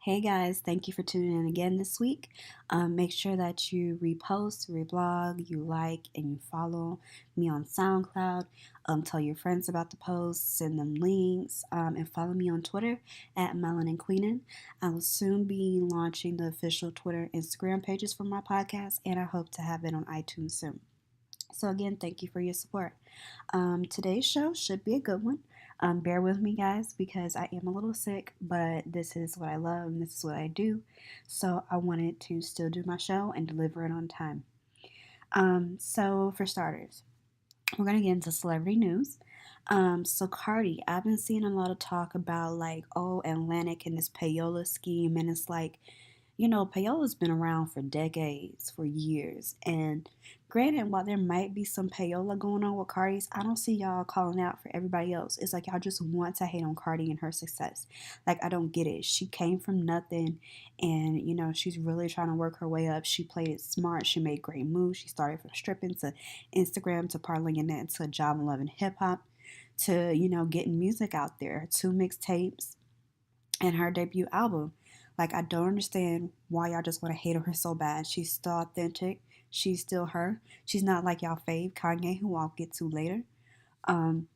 Hey guys, thank you for tuning in again this week. Make sure that you repost, reblog, you like, and you follow me on SoundCloud. Tell your friends about the post, send them links, and follow me on Twitter at Melanin Queenan. I will soon be launching the official Twitter Instagram pages for my podcast, and I hope to have it on iTunes soon. So, again, thank you for your support. Today's show should be a good one. Bear with me, guys, because I am a little sick, but this is what I love and this is what I do. So, I wanted to still do my show and deliver it on time. So, for starters, we're going to get into celebrity news. So Cardi, I've been seeing a lot of talk about like, oh, Atlantic and this payola scheme, and it's like, payola's been around for decades, for years. And granted, while there might be some payola going on with Cardi's, I don't see y'all calling out for everybody else. It's like y'all just want to hate on Cardi and her success. Like, I don't get it. She came from nothing, and she's really trying to work her way up. She played it smart. She made great moves. She started from stripping to Instagram to parlaying that into job and loving hip hop to getting music out there. Two mixtapes and her debut album. Like, I don't understand why y'all just want to hate on her so bad. She's still authentic. She's still her. She's not like y'all fave Kanye, who I'll get to later. Um,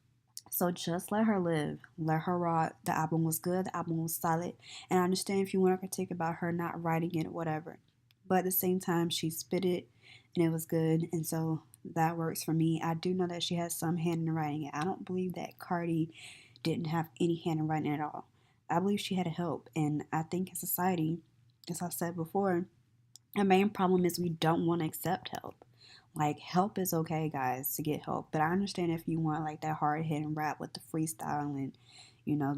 so just let her live. Let her rock. The album was good. The album was solid. And I understand if you want to critique about her not writing it, whatever. But at the same time, she spit it and it was good. And so that works for me. I do know that she has some hand in writing it. I don't believe that Cardi didn't have any hand in writing at all. I believe she had help. And I think in society, as I've said before, the main problem is we don't want to accept help. Like, help is okay, guys, to get help. But I understand if you want like that hard hitting rap with the freestyle and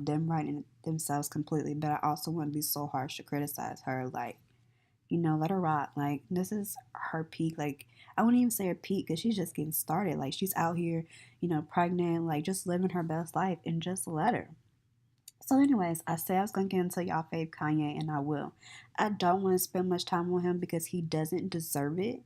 them writing themselves completely. But I also want to be so harsh to criticize her. Like, let her rock. Like, this is her peak. Like, I wouldn't even say her peak because she's just getting started. Like, she's out here, pregnant, like just living her best life, and just let her. So, anyways, I said I was gonna get into y'all fave Kanye, and I will. I don't want to spend much time on him because he doesn't deserve it.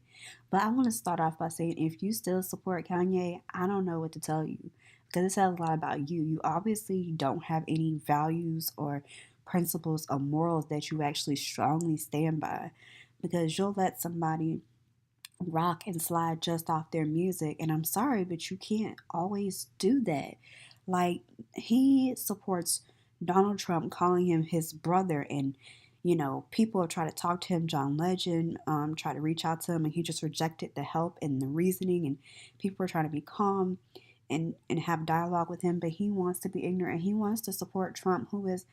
But I want to start off by saying if you still support Kanye, I don't know what to tell you because it says a lot about you. You obviously don't have any values or principles or morals that you actually strongly stand by because you'll let somebody rock and slide just off their music. And I'm sorry, but you can't always do that. Like, he supports Donald Trump, calling him his brother, and people try to talk to him. John Legend tried to reach out to him, and he just rejected the help and the reasoning. And people are trying to be calm and have dialogue with him, but he wants to be ignorant. He wants to support Trump, who is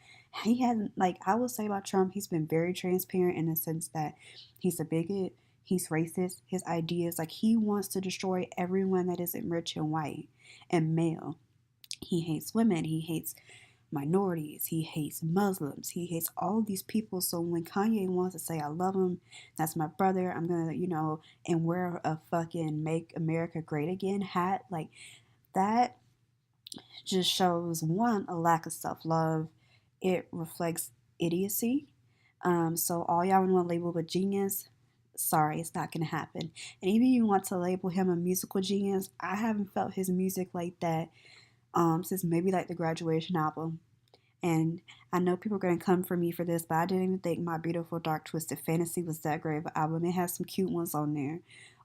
he hasn't like I will say about Trump, he's been very transparent in the sense that he's a bigot. He's racist. His ideas, like, he wants to destroy everyone that isn't rich and white and male. He hates women. He hates minorities. He hates Muslims. He hates all these people. So when Kanye wants to say, I love him, that's my brother, I'm going to, and wear a fucking Make America Great Again hat, like, that just shows one, a lack of self love. It reflects idiocy. So all y'all want to label a genius, sorry, it's not gonna happen. And even if you want to label him a musical genius, I haven't felt his music like that since maybe like the Graduation album. And I know people are gonna come for me for this, but I didn't even think My Beautiful Dark Twisted Fantasy was that great of an album. It has some cute ones on there.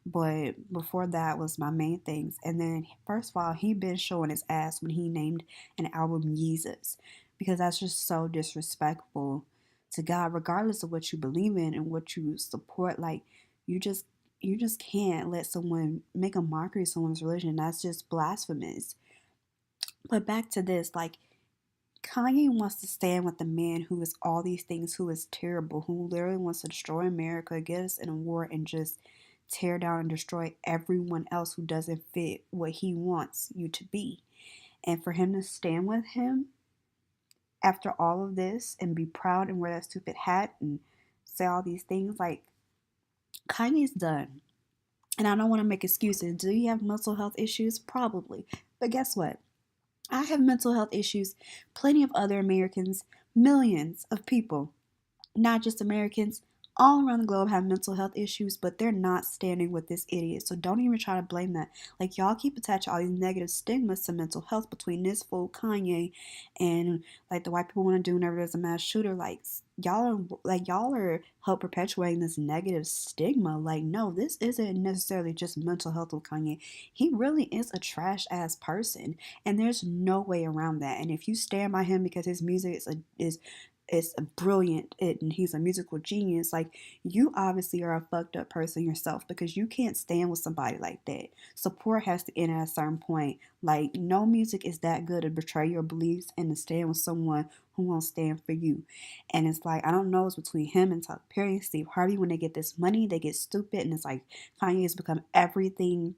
But before that was my main things. And then first of all, he been showing his ass when he named an album Yeezus. Because that's just so disrespectful to God, regardless of what you believe in and what you support. Like, you just you just can't let someone make a mockery of someone's religion. That's just blasphemous. But back to this, like, Kanye wants to stand with the man who is all these things, who is terrible, who literally wants to destroy America, get us in a war, and just tear down and destroy everyone else who doesn't fit what he wants you to be. And for him to stand with him after all of this and be proud and wear that stupid hat and say all these things, like, Kanye's done. And I don't want to make excuses. Do you have mental health issues? Probably. But guess what? I have mental health issues. Plenty of other Americans, millions of people, not just Americans, all around the globe have mental health issues, but they're not standing with this idiot. So don't even try to blame that. Like, y'all keep attaching all these negative stigmas to mental health between this fool Kanye and like the white people want to do whenever there's a mass shooter. Y'all are help perpetuating this negative stigma. Like, no, this isn't necessarily just mental health with Kanye. He really is a trash ass person, and there's no way around that. And if you stand by him because his music is brilliant and he's a musical genius, like, you obviously are a fucked up person yourself, because you can't stand with somebody like that. Support has to end at a certain point. Like, no music is that good to betray your beliefs and to stand with someone who won't stand for you. And it's like, I don't know, it's between him and Tyler Perry and Steve Harvey. When they get this money, they get stupid, and it's like Kanye has become everything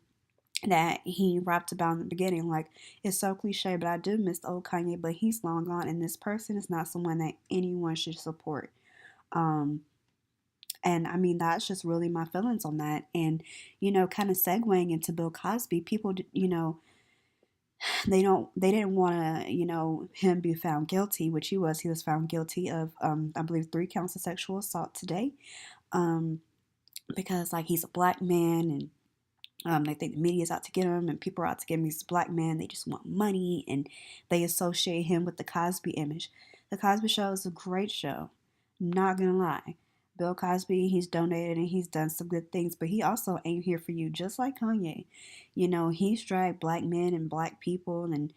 that he rapped about in the beginning. Like, it's so cliche, but I do miss the old Kanye, but he's long gone, and this person is not someone that anyone should support. Um, and I mean, that's just really my feelings on that. And, kind of segueing into Bill Cosby, people, they didn't want to, him be found guilty, which he was. He was found guilty of, I believe, 3 counts of sexual assault today. Um, because, like, he's a black man, and they think the media's out to get him, and people are out to get him. He's a black man. They just want money, and they associate him with the Cosby image. The Cosby Show is a great show. Not gonna lie. Bill Cosby, he's donated and he's done some good things, but he also ain't here for you, just like Kanye. He's dragged black men and black people and,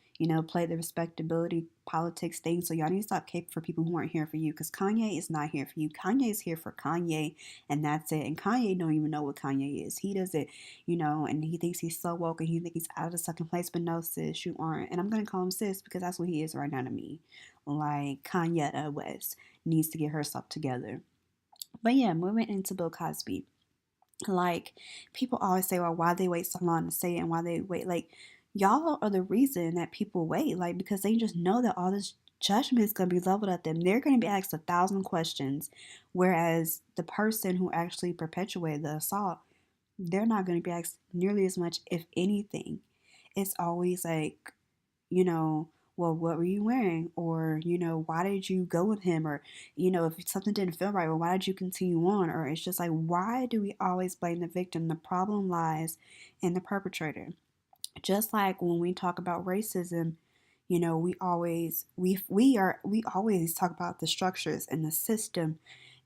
played the respectability politics thing. So y'all need to stop caping for people who aren't here for you, because Kanye is not here for you. Kanye is here for Kanye, and that's it. And Kanye don't even know what Kanye is. He doesn't, and he thinks he's so woke and he thinks he's out of the second place, but no, sis, you aren't. And I'm going to call him sis because that's what he is right now to me. Like, Kanye West needs to get herself together. But yeah, moving into Bill Cosby. Like, people always say, well, why they wait so long to say it and why they wait. Like, y'all are the reason that people wait. Like, because they just know that all this judgment is going to be leveled at them. They're going to be asked 1,000 questions. Whereas the person who actually perpetuated the assault, they're not going to be asked nearly as much, if anything. It's always like, you know, well, what were you wearing? Or, why did you go with him? Or, if something didn't feel right, well, why did you continue on? Or it's just like, why do we always blame the victim? The problem lies in the perpetrator. Just like when we talk about racism, we always talk about the structures and the system,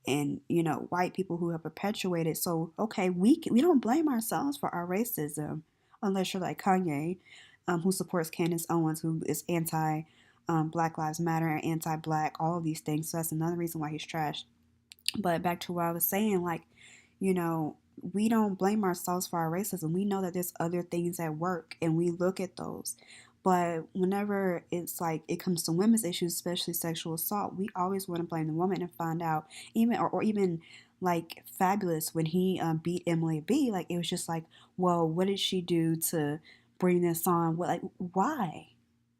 and white people who have perpetuated. So okay, we don't blame ourselves for our racism, unless you're like Kanye, who supports Candace Owens, who is anti Black Lives Matter and anti-black, all of these things. So that's another reason why he's trash. But back to what I was saying, like, you know, we don't blame ourselves for our racism. We know that there's other things at work, and we look at those. But whenever it's like it comes to women's issues, especially sexual assault, we always want to blame the woman and find out, or even like Fabulous, when he beat Emily B. Like, it was just like, well, what did she do to bring this on? What, like, why?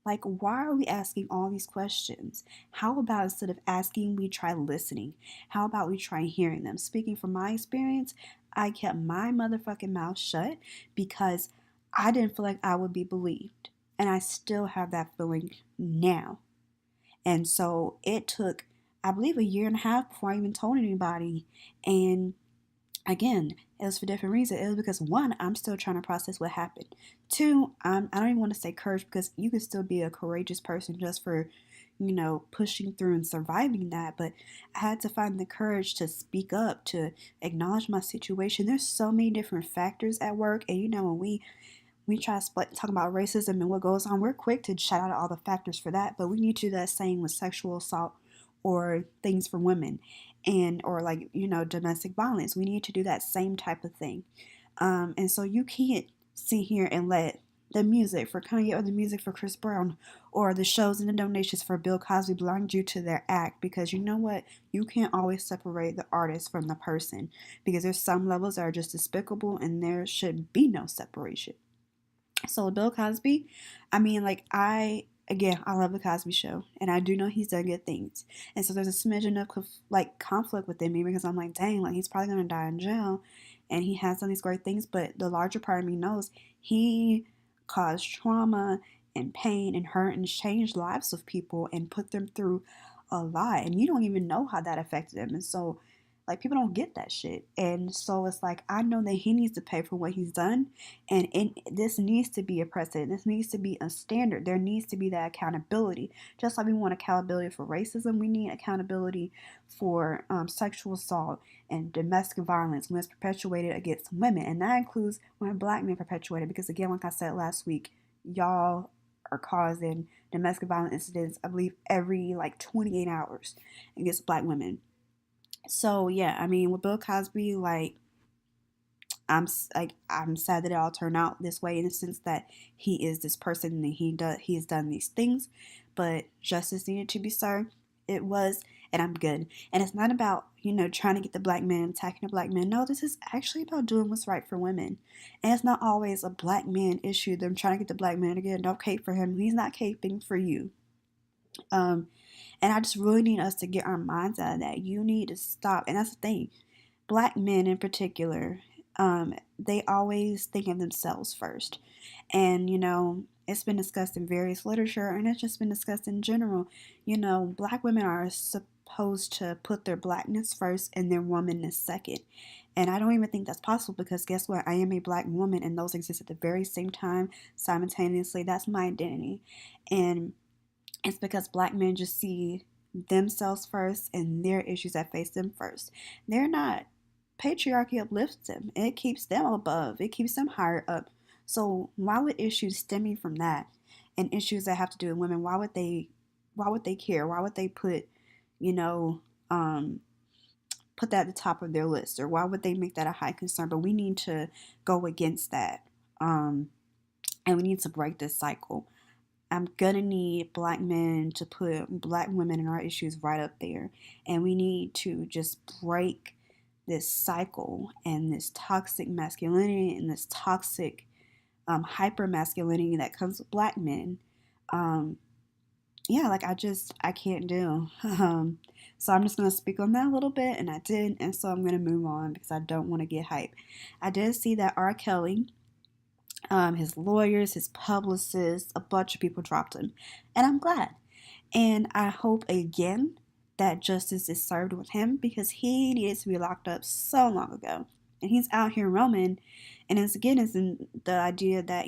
Like, why are we asking all these questions? How about instead of asking, we try listening? How about we try hearing them? Speaking from my experience, I kept my motherfucking mouth shut because I didn't feel like I would be believed. And I still have that feeling now. And so it took, I believe, a year and a half before I even told anybody. And again, it was for different reasons. It was because, one, I'm still trying to process what happened. Two, I don't even want to say courage, because you can still be a courageous person just for, pushing through and surviving that. But I had to find the courage to speak up, to acknowledge my situation. There's so many different factors at work. And when we try to talk about racism and what goes on, we're quick to shout out all the factors for that. But we need to do that same with sexual assault or things for women, and or like domestic violence. We need to do that same type of thing. And so you can't sit here and let the music for Kanye or the music for Chris Brown or the shows and the donations for Bill Cosby blind you to their act, because you know what? You can't always separate the artist from the person, because there's some levels that are just despicable and there should be no separation. So Bill Cosby, I mean, like, I love the Cosby Show, and I do know he's done good things, and so there's a smidgen of like conflict within me, because I'm like, dang, like, he's probably gonna die in jail, and he has done these great things, but the larger part of me knows he caused trauma and pain and hurt and changed lives of people and put them through a lot, and you don't even know how that affected them. And so Like, people don't get that shit. And so it's like, I know that he needs to pay for what he's done. And this needs to be a precedent. This needs to be a standard. There needs to be that accountability. Just like we want accountability for racism, we need accountability for sexual assault and domestic violence when it's perpetuated against women. And that includes when black men perpetuate it. Because, again, like I said last week, y'all are causing domestic violence incidents, I believe, every like 28 hours against black women. So yeah, I mean, with Bill Cosby, like I'm sad that it all turned out this way in the sense that he is this person and he has done these things, but justice needed to be served. It was, and I'm good. And it's not about trying to get the black man, attacking the black man. No, this is actually about doing what's right for women, and it's not always a black man issue. Them trying to get the black man again. Don't cape for him. He's not caping for you. Um, and I just really need us to get our minds out of that. You need to stop. And that's the thing. Black men in particular, they always think of themselves first. And, it's been discussed in various literature and it's just been discussed in general. Black women are supposed to put their blackness first and their womanness second. And I don't even think that's possible because guess what? I am a black woman and those exist at the very same time, simultaneously. That's my identity. And it's because black men just see themselves first and their issues that face them first. They're not. Patriarchy uplifts them. It keeps them above. It keeps them higher up. So why would issues stemming from that and issues that have to do with women, why would they care? Why would they put, you know, put that at the top of their list? Or why would they make that a high concern? But we need to go against that. And we need to break this cycle. I'm gonna need black men to put black women and our issues right up there. And we need to just break this cycle and this toxic masculinity and this toxic hyper masculinity that comes with black men. Yeah, like I can't do. So I'm just gonna speak on that a little bit, and I did, and so I'm gonna move on because I don't want to get hype. I did see that R. Kelly, his lawyers, his publicists, a bunch of people dropped him. And I'm glad. And I hope again that justice is served with him because he needed to be locked up so long ago. And he's out here roaming. And it's in the idea that,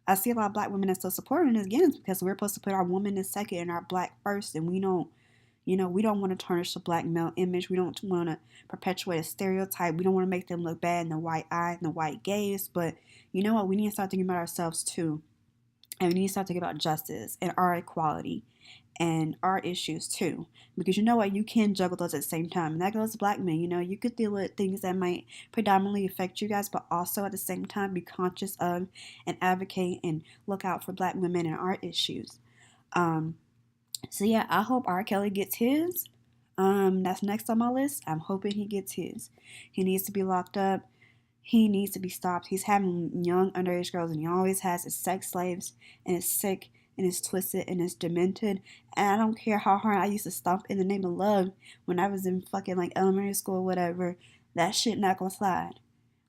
I see a lot of black women that still support him. And again, it's because we're supposed to put our woman in second and our black first. And we don't want to tarnish the black male image. We don't want to perpetuate a stereotype. We don't want to make them look bad in the white eye and the white gaze. But you know what? We need to start thinking about ourselves too. And we need to start thinking about justice and our equality and our issues too. Because you know what? You can juggle those at the same time. And that goes to black men. You could deal with things that might predominantly affect you guys, but also at the same time be conscious of and advocate and look out for black women and our issues. So yeah, I hope R. Kelly gets his. That's next on my list. I'm hoping he gets his. He needs to be locked up. He needs to be stopped. He's having young underage girls, and he always has his sex slaves, and it's sick, and it's twisted, and it's demented. And I don't care how hard I used to stomp in the name of love when I was in fucking like elementary school or whatever. That shit not gonna slide.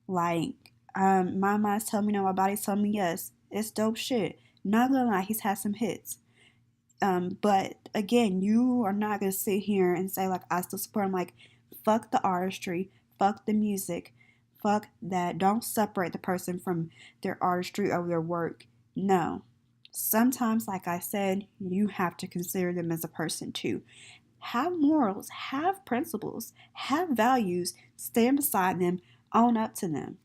Like, my mind's telling me no, my body's telling me yes. It's dope shit. Not gonna lie, he's had some hits. But again, you are not gonna sit here and say like I still support him. Like, fuck the artistry, fuck the music, fuck that. Don't separate the person from their artistry or their work. No. Sometimes, like I said, you have to consider them as a person too. Have morals, have principles, have values, stand beside them, own up to them.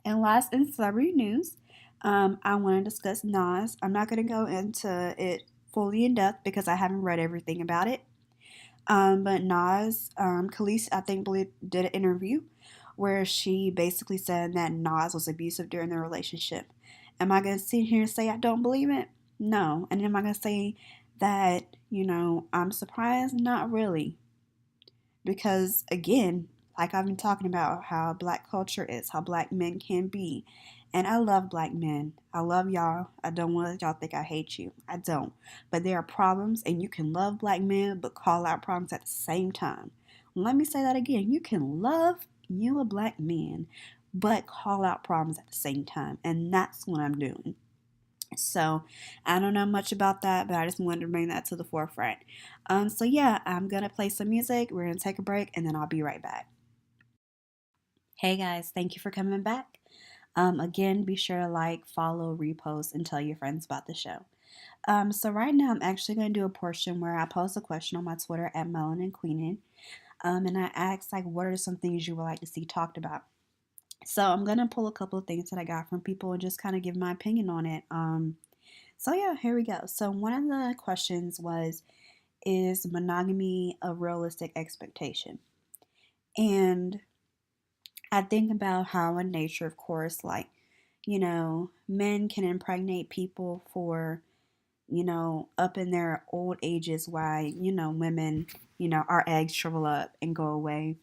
And last in celebrity news, I want to discuss Nas. I'm not going to go into it fully in depth because I haven't read everything about it. But Nas, Khalees, I think, did an interview where she basically said that Nas was abusive during their relationship. Am I going to sit here and say I don't believe it? No. And am I going to say that, I'm surprised? Not really. Because, again, like I've been talking about how black culture is, how black men can be. And I love black men. I love y'all. I don't want y'all think I hate you. I don't. But there are problems, and you can love black men, but call out problems at the same time. Let me say that again. You can love you a black man, but call out problems at the same time. And that's what I'm doing. So I don't know much about that, but I just wanted to bring that to the forefront. So yeah, I'm gonna play some music. We're gonna take a break, and then I'll be right back. Hey guys, thank you for coming back. Again, be sure to like, follow, repost, and tell your friends about the show. So right now, I'm actually going to do a portion where I post a question on my Twitter at Melanin Queenin, and I ask like, what are some things you would like to see talked about? So I'm gonna pull a couple of things that I got from people and just kind of give my opinion on it. So yeah, here we go. So one of the questions was, is monogamy a realistic expectation? And I think about how in nature, of course, like, men can impregnate people for, up in their old ages, while, women, our eggs shrivel up and go away.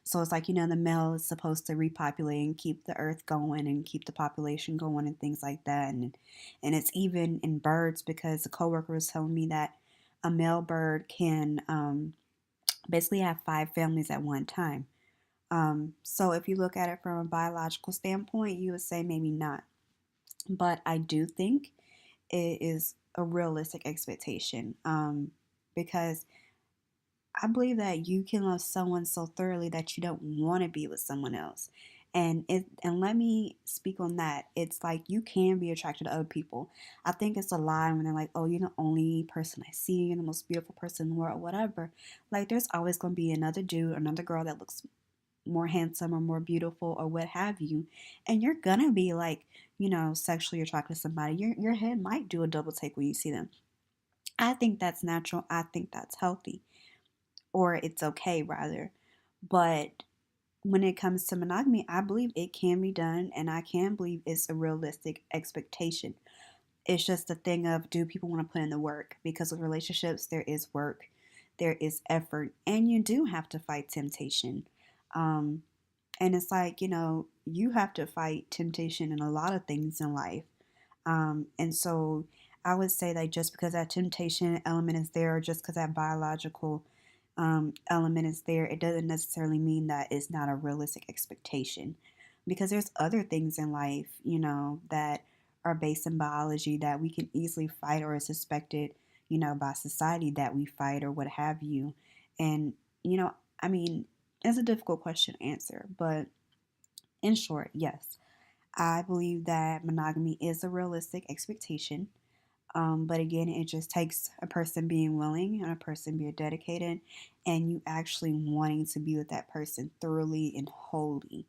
So it's like, the male is supposed to repopulate and keep the earth going and keep the population going and things like that. And it's even in birds, because a coworker was telling me that a male bird can basically have 5 families at one time. So if you look at it from a biological standpoint, you would say maybe not. But I do think it is a realistic expectation, because I believe that you can love someone so thoroughly that you don't want to be with someone else. And let me speak on that. It's like you can be attracted to other people. I think it's a lie when they're like, "Oh, you're the only person I see. You're the most beautiful person in the world," whatever. Like, there's always going to be another dude, another girl that looks more handsome or more beautiful or what have you, and you're gonna be like, sexually attracted to somebody. Your head might do a double take when you see them. I think that's natural. I think that's healthy, or it's okay rather. But when it comes to monogamy, I believe it can be done, and I can believe it's a realistic expectation. It's just a thing of, do people want to put in the work? Because with relationships, there is work, there is effort, and you do have to fight temptation. Um, and it's like, you have to fight temptation in a lot of things in life. And so I would say that just because that temptation element is there, or just because that biological element is there, it doesn't necessarily mean that it's not a realistic expectation. Because there's other things in life, that are based in biology that we can easily fight, or is suspected, by society that we fight or what have you. And, I mean, it's a difficult question to answer, but in short, yes, I believe that monogamy is a realistic expectation. But again, it just takes a person being willing and a person being dedicated, and you actually wanting to be with that person thoroughly and wholly.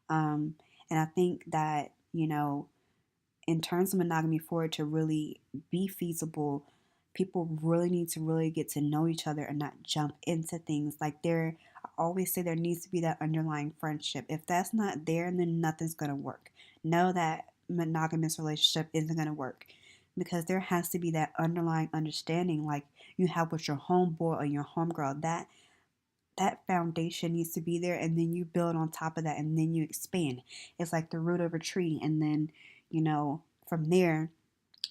Um, and I think that, in terms of monogamy, for it to really be feasible, people really need to really get to know each other and not jump into things. Like, I always say there needs to be that underlying friendship. If that's not there, then nothing's going to work. Know that monogamous relationship isn't going to work, because there has to be that underlying understanding, like you have with your homeboy or your homegirl. That foundation needs to be there, and then you build on top of that, and then you expand. It's like the root of a tree, and then, from there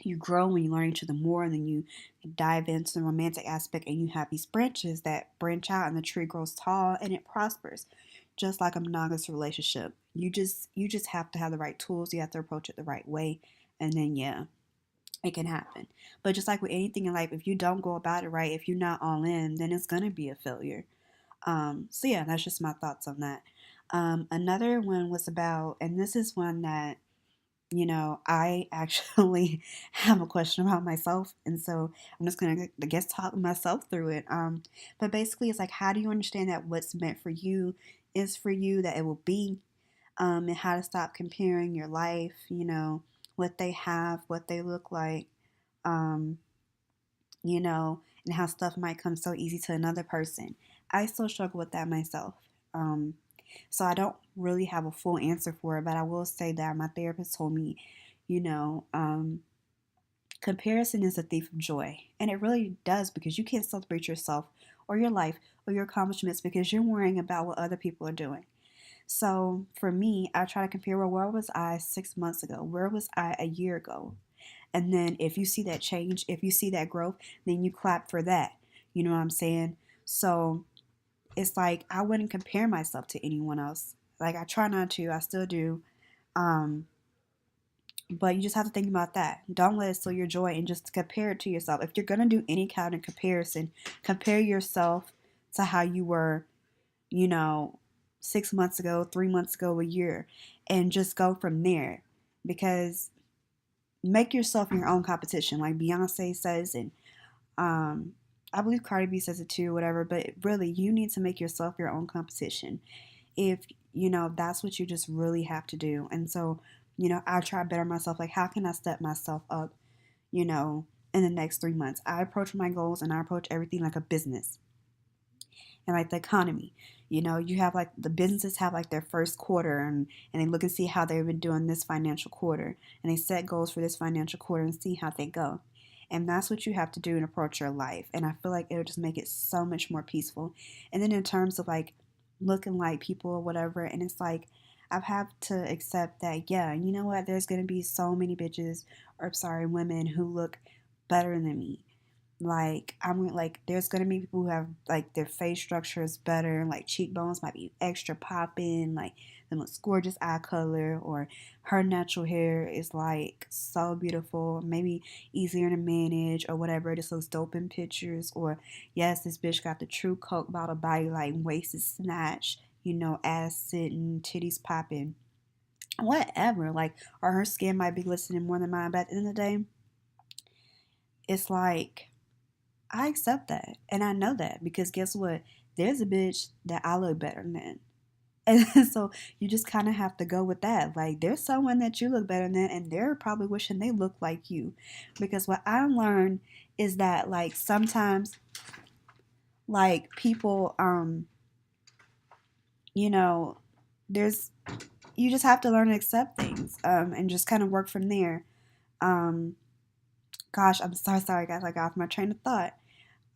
you grow and you learn each other more, and then you dive into the romantic aspect, and you have these branches that branch out, and the tree grows tall and it prospers, just like a monogamous relationship. You just have to have the right tools. You have to approach it the right way, and then yeah, it can happen. But just like with anything in life, if you don't go about it right, if you're not all in, then it's gonna be a failure. So yeah, that's just my thoughts on that. Another one was about, and this is one that, I actually have a question about myself, and so I'm just gonna, I guess, talk myself through it. But basically, it's like, how do you understand that what's meant for you is for you, that it will be, and how to stop comparing your life, what they have, what they look like, um, and how stuff might come so easy to another person. I still struggle with that myself. Um, so I don't really have a full answer for it, but I will say that my therapist told me, you know, um, comparison is a thief of joy. And it really does, because you can't celebrate yourself or your life or your accomplishments because you're worrying about what other people are doing. So for me, I try to compare, well, where was I 6 months ago? Where was I a year ago? And then if you see that change, if you see that growth, then you clap for that. You know what I'm saying? So it's like I wouldn't compare myself to anyone else. Like, I try not to, I still do. Um, But you just have to think about that. Don't let it steal your joy and just compare it to yourself. If you're going to do any kind of comparison, compare yourself to how you were, you know, 6 months ago, 3 months ago, a year, and just go from there. Because make yourself your own competition, like Beyonce says, and I believe Cardi B says it too, whatever. But really, you need to make yourself your own competition. If that's what you just really have to do. And so, I try to better myself. Like, how can I step myself up? In the next 3 months, I approach my goals and I approach everything like a business and like the economy. You have like the businesses have like their first quarter and they look and see how they've been doing this financial quarter and they set goals for this financial quarter and see how they go. And that's what you have to do and approach your life. And I feel like it'll just make it so much more peaceful. And then in terms of like looking like people or whatever, and it's like I've had to accept that, yeah, you know what, there's gonna be so many bitches or sorry, women who look better than me. Like I'm like there's gonna be people who have like their face structure is better, like cheekbones might be extra popping, like the most gorgeous eye color, or her natural hair is like so beautiful, maybe easier to manage or whatever. It just looks dope in pictures. Or yes, this bitch got the true Coke bottle body, like waist is snatched, ass sitting, titties popping, whatever. Like, or her skin might be glistening more than mine. But at the end of the day, it's like I accept that. And I know that because guess what? There's a bitch that I look better than. And so you just kind of have to go with that. Like, there's someone that you look better than, and they're probably wishing they look like you. Because what I learned is that, like, sometimes, like, people, you know, there's, you just have to learn to accept things and just kind of work from there. Um, Gosh, I'm so sorry, guys. I got off my train of thought.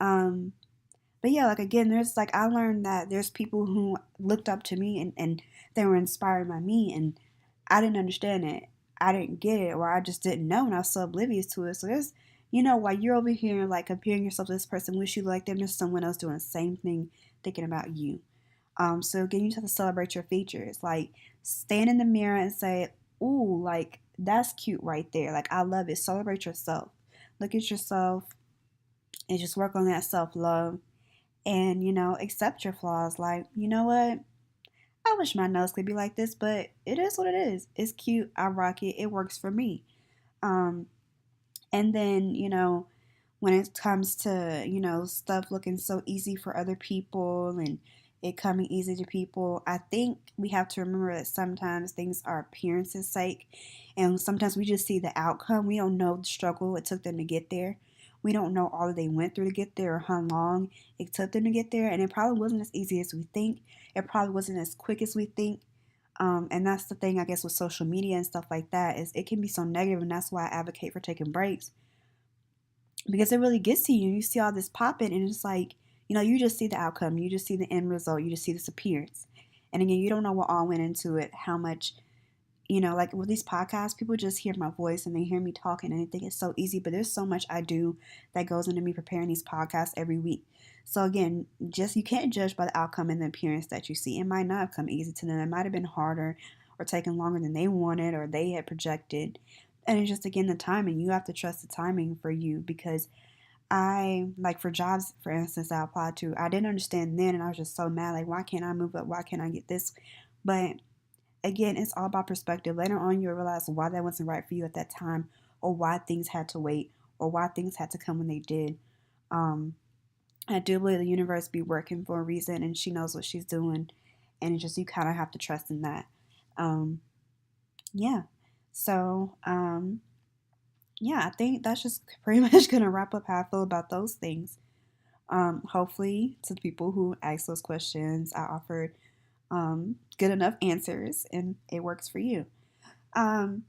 Um, but yeah, like again, there's like I learned that there's people who looked up to me and they were inspired by me, and I didn't understand it. I didn't get it, or I just didn't know, and I was so oblivious to it. So there's, while you're over here like comparing yourself to this person, wish you like them, there's someone else doing the same thing, thinking about you. So again, you just have to celebrate your features. Like stand in the mirror and say, "Ooh, like that's cute right there. Like I love it." Celebrate yourself. Look at yourself and just work on that self love and accept your flaws. Like, you know what, I wish my nose could be like this, but it is what it is. It's cute, I rock it, it works for me. um and then when it comes to stuff looking so easy for other people and it coming easy to people, I think we have to remember that sometimes things are appearance's sake, and sometimes we just see the outcome. We don't know the struggle it took them to get there. We don't know all that they went through to get there or how long it took them to get there, and it probably wasn't as easy as we think. It probably wasn't as quick as we think. And that's the thing, I guess, with social media and stuff like that, is it can be so negative, and that's why I advocate for taking breaks, because it really gets to you. You see all this popping, and it's like, you just see the outcome, you just see the end result, you just see this appearance. And again, you don't know what all went into it, how much, like with these podcasts, people just hear my voice and they hear me talking and they think it's so easy, but there's so much I do that goes into me preparing these podcasts every week. So again, just you can't judge by the outcome and the appearance that you see. It might not have come easy to them. It might have been harder or taken longer than they wanted or they had projected. And it's just again the timing. You have to trust the timing for you, because I like for jobs, for instance, I applied to. I didn't understand then, and I was just so mad. Like, why can't I move up? Why can't I get this? But again, it's all about perspective. Later on, you'll realize why that wasn't right for you at that time, or why things had to wait, or why things had to come when they did. Um, I do believe the universe be working for a reason, and she knows what she's doing, and it's just you kind of have to trust in that. Um, yeah. So, yeah, I think that's just pretty much gonna wrap up how I feel about those things. Hopefully, to the people who asked those questions, I offered good enough answers and it works for you. Um,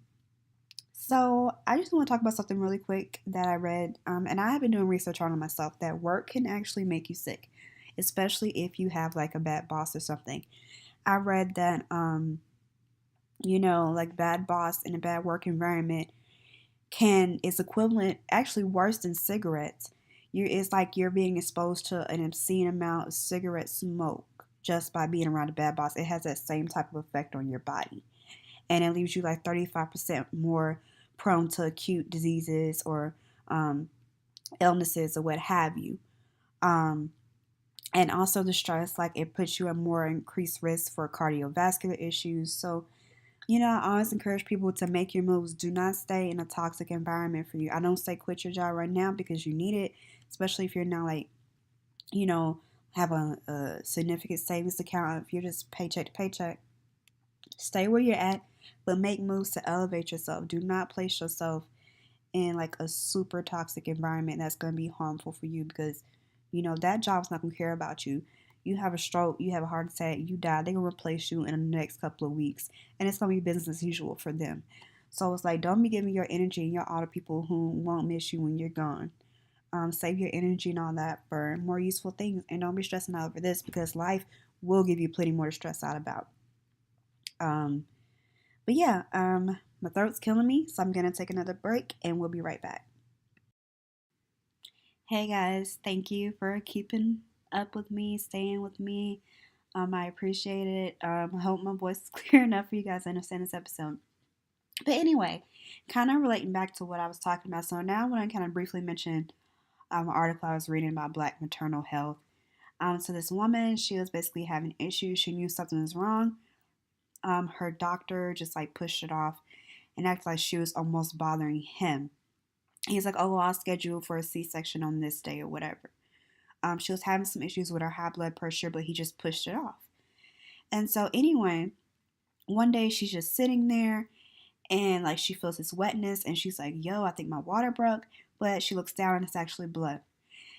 so, I just want to talk about something really quick that I read, and I have been doing research on it myself, that work can actually make you sick, especially if you have like a bad boss or something. I read that, like bad boss in a bad work environment can is equivalent, actually worse than cigarettes. It's like you're being exposed to an obscene amount of cigarette smoke just by being around a bad boss. It has that same type of effect on your body, and it leaves you like 35% more. prone to acute diseases or illnesses or what have you. Um, and also the stress, like it puts you at more increased risk for cardiovascular issues. So, I always encourage people to make your moves. Do not stay in a toxic environment for you. I don't say quit your job right now because you need it, especially if you're not like, you know, have a significant savings account. If you're just paycheck to paycheck, stay where you're at, but make moves to elevate yourself. Do not place yourself in like a super toxic environment that's going to be harmful for you because, that job's not going to care about you. You have a stroke, you have a heart attack, you die, they're going to replace you in the next couple of weeks. And it's going to be business as usual for them. So it's like, don't be giving your energy and your all to people who won't miss you when you're gone. Save your energy and all that for more useful things. And don't be stressing out over this because life will give you plenty more to stress out about. Um, but yeah, my throat's killing me, so I'm going to take another break and we'll be right back. Hey guys, thank you for keeping up with me, staying with me. I appreciate it. I hope my voice is clear enough for you guys to understand this episode. But anyway, kind of relating back to what I was talking about. So now I want to kind of briefly mention an article I was reading about Black maternal health. So this woman, she was basically having issues. She knew something was wrong. Her doctor just like pushed it off and acted like she was almost bothering him. He's like, oh, well, I'll schedule for a C-section on this day or whatever. She was having some issues with her high blood pressure, but he just pushed it off. And so anyway, one day she's just sitting there and like she feels this wetness and she's like, yo, I think my water broke. But she looks down and it's actually blood.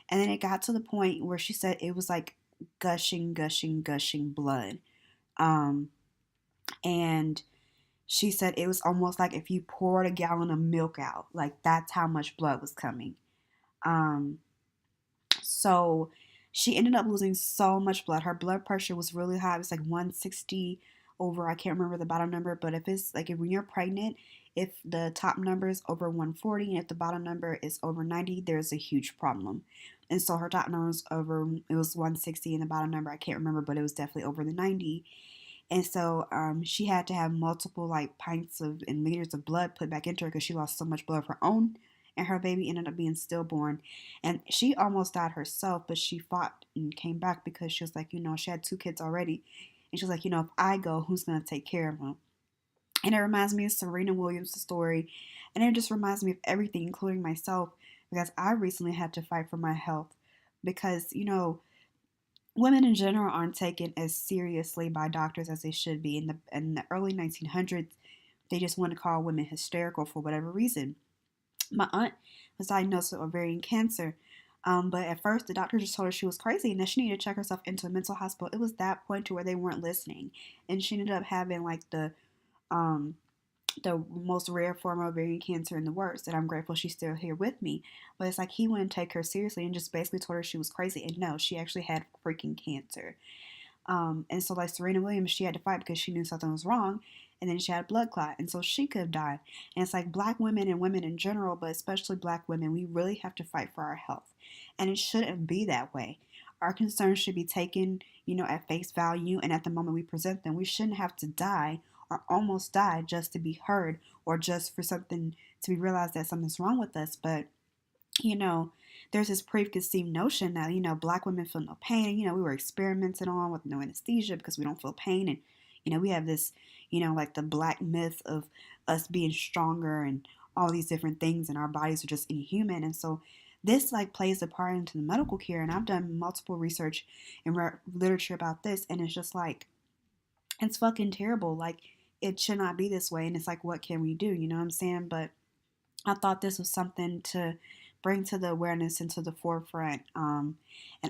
And then it got to the point where she said it was like gushing, gushing, gushing blood. Um, and she said it was almost like if you poured a gallon of milk out. Like that's how much blood was coming. Um, so she ended up losing so much blood. Her blood pressure was really high. It was like 160 over, I can't remember the bottom number, but if it's like if when you're pregnant, if the top number is over 140 and if the bottom number is over 90, there's a huge problem. And so her top number was over, it was 160 and the bottom number, I can't remember, but it was definitely over the 90. And so she had to have multiple like pints of and liters of blood put back into her because she lost so much blood of her own. And her baby ended up being stillborn. And she almost died herself, but she fought and came back because she was like, she had 2 kids already. And she was like, if I go, who's going to take care of them? And it reminds me of Serena Williams' story. And it just reminds me of everything, including myself, because I recently had to fight for my health. Because, women in general aren't taken as seriously by doctors as they should be. In the early 1900s, they just wanted to call women hysterical for whatever reason. My aunt was diagnosed with ovarian cancer, but at first the doctor just told her she was crazy and that she needed to check herself into a mental hospital. It was that point to where they weren't listening, and she ended up having like um, the most rare form of ovarian cancer and the worst. And I'm grateful she's still here with me. But it's like he wouldn't take her seriously and just basically told her she was crazy. And no, she actually had freaking cancer. And so like Serena Williams, she had to fight because she knew something was wrong. And then she had a blood clot. And so she could have died. And it's like black women and women in general, but especially black women, we really have to fight for our health. And it shouldn't be that way. Our concerns should be taken, at face value. And at the moment we present them, we shouldn't have to die or almost die just to be heard or just for something to be realized that something's wrong with us. But, you know, there's this preconceived notion that, black women feel no pain. We were experimented on with no anesthesia because we don't feel pain. And, we have this, like the black myth of us being stronger and all these different things and our bodies are just inhuman. And so this like plays a part into the medical care. And I've done multiple research and literature about this. And it's just like, it's fucking terrible. Like, it should not be this way. And it's like, what can we do? You know what I'm saying? But I thought this was something to bring to the awareness and to the forefront. And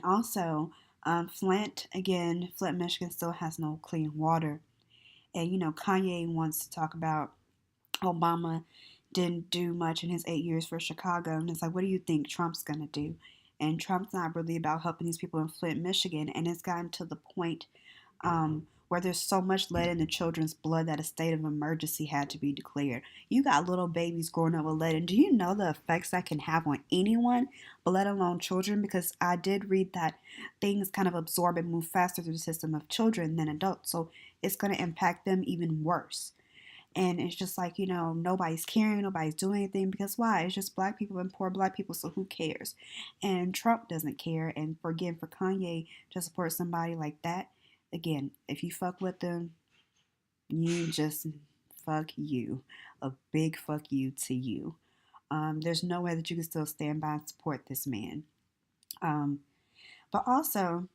also, Flint, again, Flint, Michigan still has no clean water. And, Kanye wants to talk about Obama didn't do much in his 8 years for Chicago. And it's like, what do you think Trump's going to do? And Trump's not really about helping these people in Flint, Michigan. And it's gotten to the point where there's so much lead in the children's blood that a state of emergency had to be declared. You got little babies growing up with lead, and do you know the effects that can have on anyone, but let alone children? Because I did read that things kind of absorb and move faster through the system of children than adults, so it's going to impact them even worse. And it's just like, nobody's caring, nobody's doing anything, because why? It's just black people and poor black people, so who cares? And Trump doesn't care. And for Kanye to support somebody like that, again, if you fuck with them, you just fuck you. A big fuck you to you. There's no way that you can still stand by and support this man. Um, but also,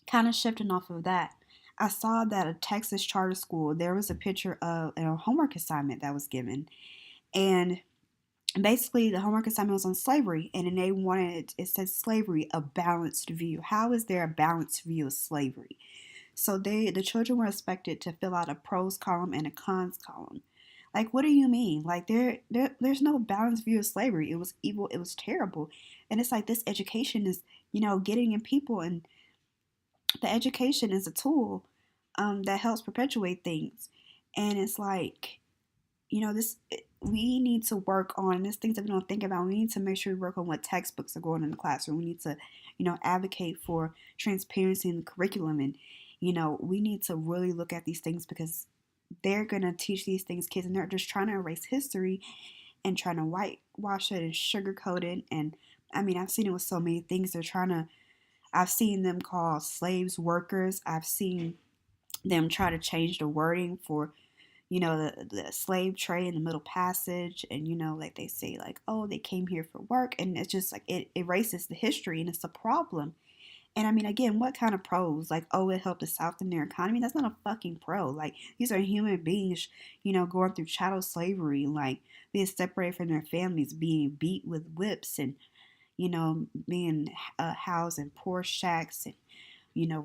kind of shifting off of that, I saw that a Texas charter school, there was a picture of a homework assignment that was given. And basically, the homework assignment was on slavery. And then they wanted, it says slavery, a balanced view. How is there a balanced view of slavery? So the children were expected to fill out a pros column and a cons column. Like, what do you mean? Like, there's no balanced view of slavery. It was evil. It was terrible. And it's like this education is, getting in people, and the education is a tool that helps perpetuate things. And it's like, this we need to work on this things that we don't think about. We need to make sure we work on what textbooks are going in the classroom. We need to, advocate for transparency in the curriculum, and we need to really look at these things, because they're gonna teach these things kids, and they're just trying to erase history and trying to whitewash it and sugarcoat it. And I mean, I've seen it with so many things. I've seen them call slaves workers. I've seen them try to change the wording for, the slave trade in the Middle Passage. And, like they say, like, oh, they came here for work. And it's just like it erases the history, and it's a problem. And I mean, again, what kind of pros? Like, oh, it helped the South in their economy? That's not a fucking pro. Like, these are human beings, going through chattel slavery, like being separated from their families, being beat with whips, and being housed in poor shacks, and,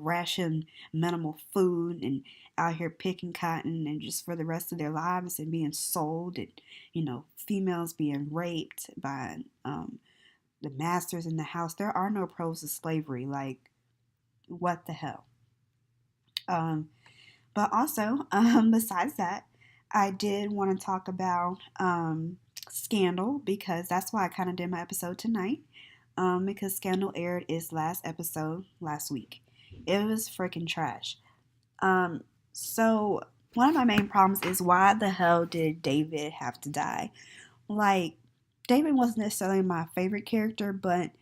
ration minimal food, and out here picking cotton, and just for the rest of their lives, and being sold, and, females being raped by the masters in the house. There are no pros to slavery. Like, what the hell? But also, besides that, I did want to talk about Scandal, because that's why I kind of did my episode tonight. Because Scandal aired its last episode last week. It was freaking trash. So one of my main problems is, why the hell did David have to die? Like, David wasn't necessarily my favorite character, but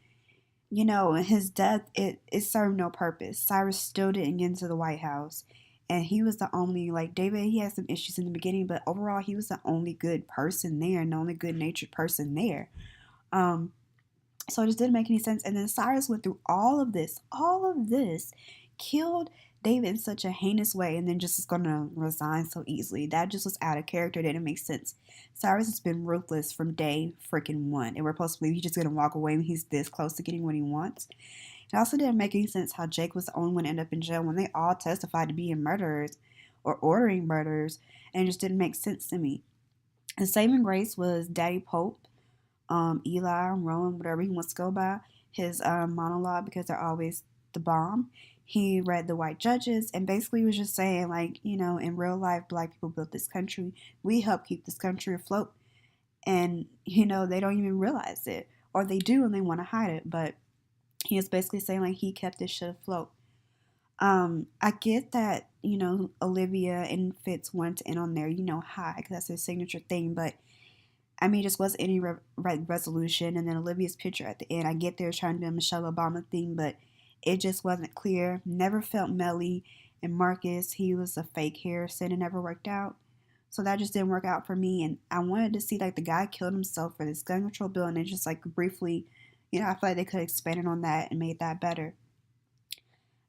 his death, it served no purpose. Cyrus still didn't get into the White House. And he was the only, like, David, he had some issues in the beginning, but overall, he was the only good person there, and the only good natured person there. So it just didn't make any sense. And then Cyrus went through all of this, killed David in such a heinous way, and then just is going to resign so easily. That just was out of character. It didn't make sense. Cyrus has been ruthless from day freaking one, and we're supposed to believe he's just going to walk away when he's this close to getting what he wants. It also didn't make any sense how Jake was the only one to end up in jail when they all testified to being murderers or ordering murders, and it just didn't make sense to me. The saving grace was Daddy Pope, Eli, Rowan, whatever he wants to go by, his monologue, because they're always the bomb. He read The White Judges, and basically was just saying, like, in real life, black people built this country. We help keep this country afloat. And, they don't even realize it. Or they do, and they want to hide it. But he was basically saying, like, he kept this shit afloat. I get that, Olivia and Fitz wanted to end on there, high, because that's their signature thing. But, I mean, it just wasn't any resolution. And then Olivia's picture at the end, I get they're trying to do a Michelle Obama thing, but it just wasn't clear. Never felt Melly. And Marcus, he was a fake Harrison. It never worked out. So that just didn't work out for me. And I wanted to see, like, the guy killed himself for this gun control bill. And it just, like, briefly, I feel like they could have expanded on that and made that better.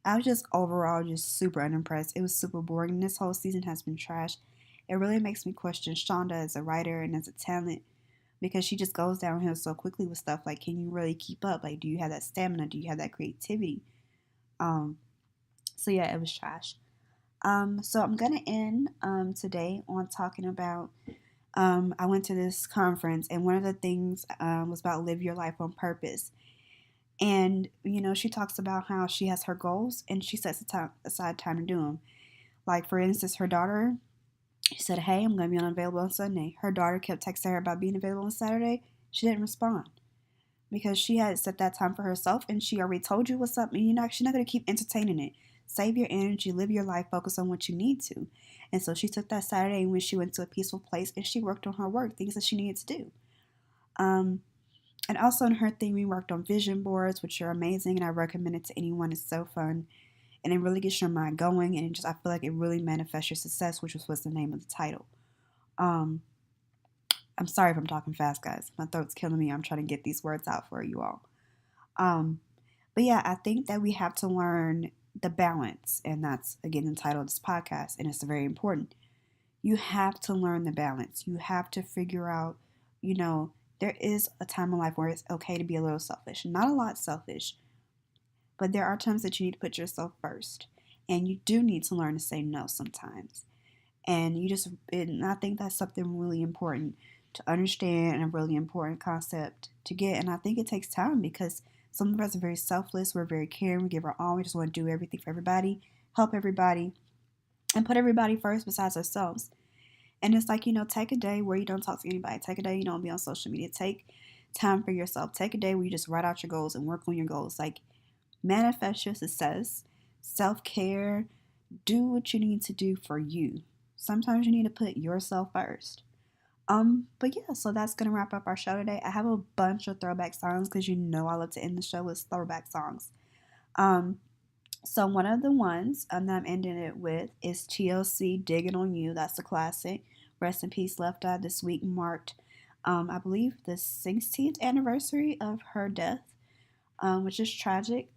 I was just overall just super unimpressed. It was super boring. This whole season has been trash. It really makes me question Shonda as a writer and as a talent, because she just goes downhill so quickly with stuff. Like, can you really keep up? Like, do you have that stamina? Do you have that creativity? So yeah, it was trash. So I'm gonna end today on talking about, I went to this conference, and one of the things was about live your life on purpose. And she talks about how she has her goals, and she sets aside time to do them. Like, for instance, her daughter, she said, hey, I'm going to be unavailable on Sunday. Her daughter kept texting her about being available on Saturday. She didn't respond, because she had set that time for herself, and she already told you what's up, and she's not going to keep entertaining it. save your energy, live your life, focus on what you need to. And so she took that Saturday when she went to a peaceful place and she worked on her work, things that she needed to do. And also in her thing, we worked on vision boards, which are amazing, and I recommend it to anyone. It's so fun, and it really gets your mind going, and I feel like it really manifests your success, which was the name of the title. Um, I'm sorry if I'm talking fast, guys. My throat's killing me. I'm trying to get these words out for you all. But yeah, I think that we have to learn the balance, and that's again the title of this podcast, and it's very important. You have to learn the balance. You have to figure out, there is a time in life where it's okay to be a little selfish. Not a lot selfish, but there are times that you need to put yourself first. And you do need to learn to say no sometimes. And I think that's something really important to understand and a really important concept to get. And I think it takes time because some of us are very selfless. We're very caring. We give our all. We just want to do everything for everybody, help everybody, and put everybody first besides ourselves. And it's like, take a day where you don't talk to anybody. Take a day you don't be on social media. Take time for yourself. Take a day where you just write out your goals and work on your goals. Like, manifest your success, self-care, do what you need to do for you. Sometimes you need to put yourself first. But yeah, so that's gonna wrap up our show today. I have a bunch of throwback songs because I love to end the show with throwback songs. So one of the ones that I'm ending it with is TLC Digging on You. That's a classic. Rest in peace, Left Eye. This week marked, I believe, the 16th anniversary of her death, which is tragic.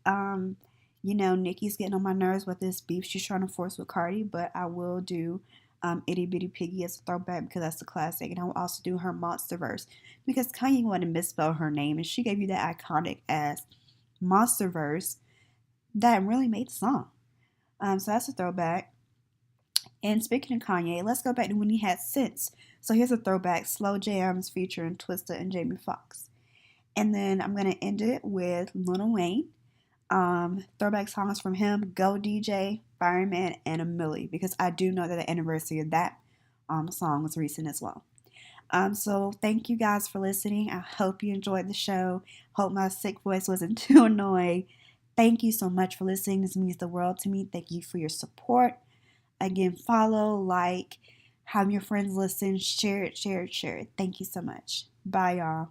Nikki's getting on my nerves with this beef she's trying to force with Cardi, but I will do Itty Bitty Piggy as a throwback because that's a classic. And I will also do her Monsterverse because Kanye wanted to misspell her name and she gave you that iconic ass Monsterverse that really made the song. So that's a throwback. And speaking of Kanye, let's go back to when he had sense. So here's a throwback: Slow Jams featuring Twista and Jamie Foxx. And then I'm going to end it with Lil Wayne. Throwback songs from him: Go DJ, Fireman, and A Milli, because I do know that the anniversary of that song was recent as well. So thank you guys for listening. I hope you enjoyed the show. Hope my sick voice wasn't too annoying. Thank you so much for listening. This means the world to me. Thank you for your support. Again, follow, like, have your friends listen, share it. Thank you so much. Bye, y'all.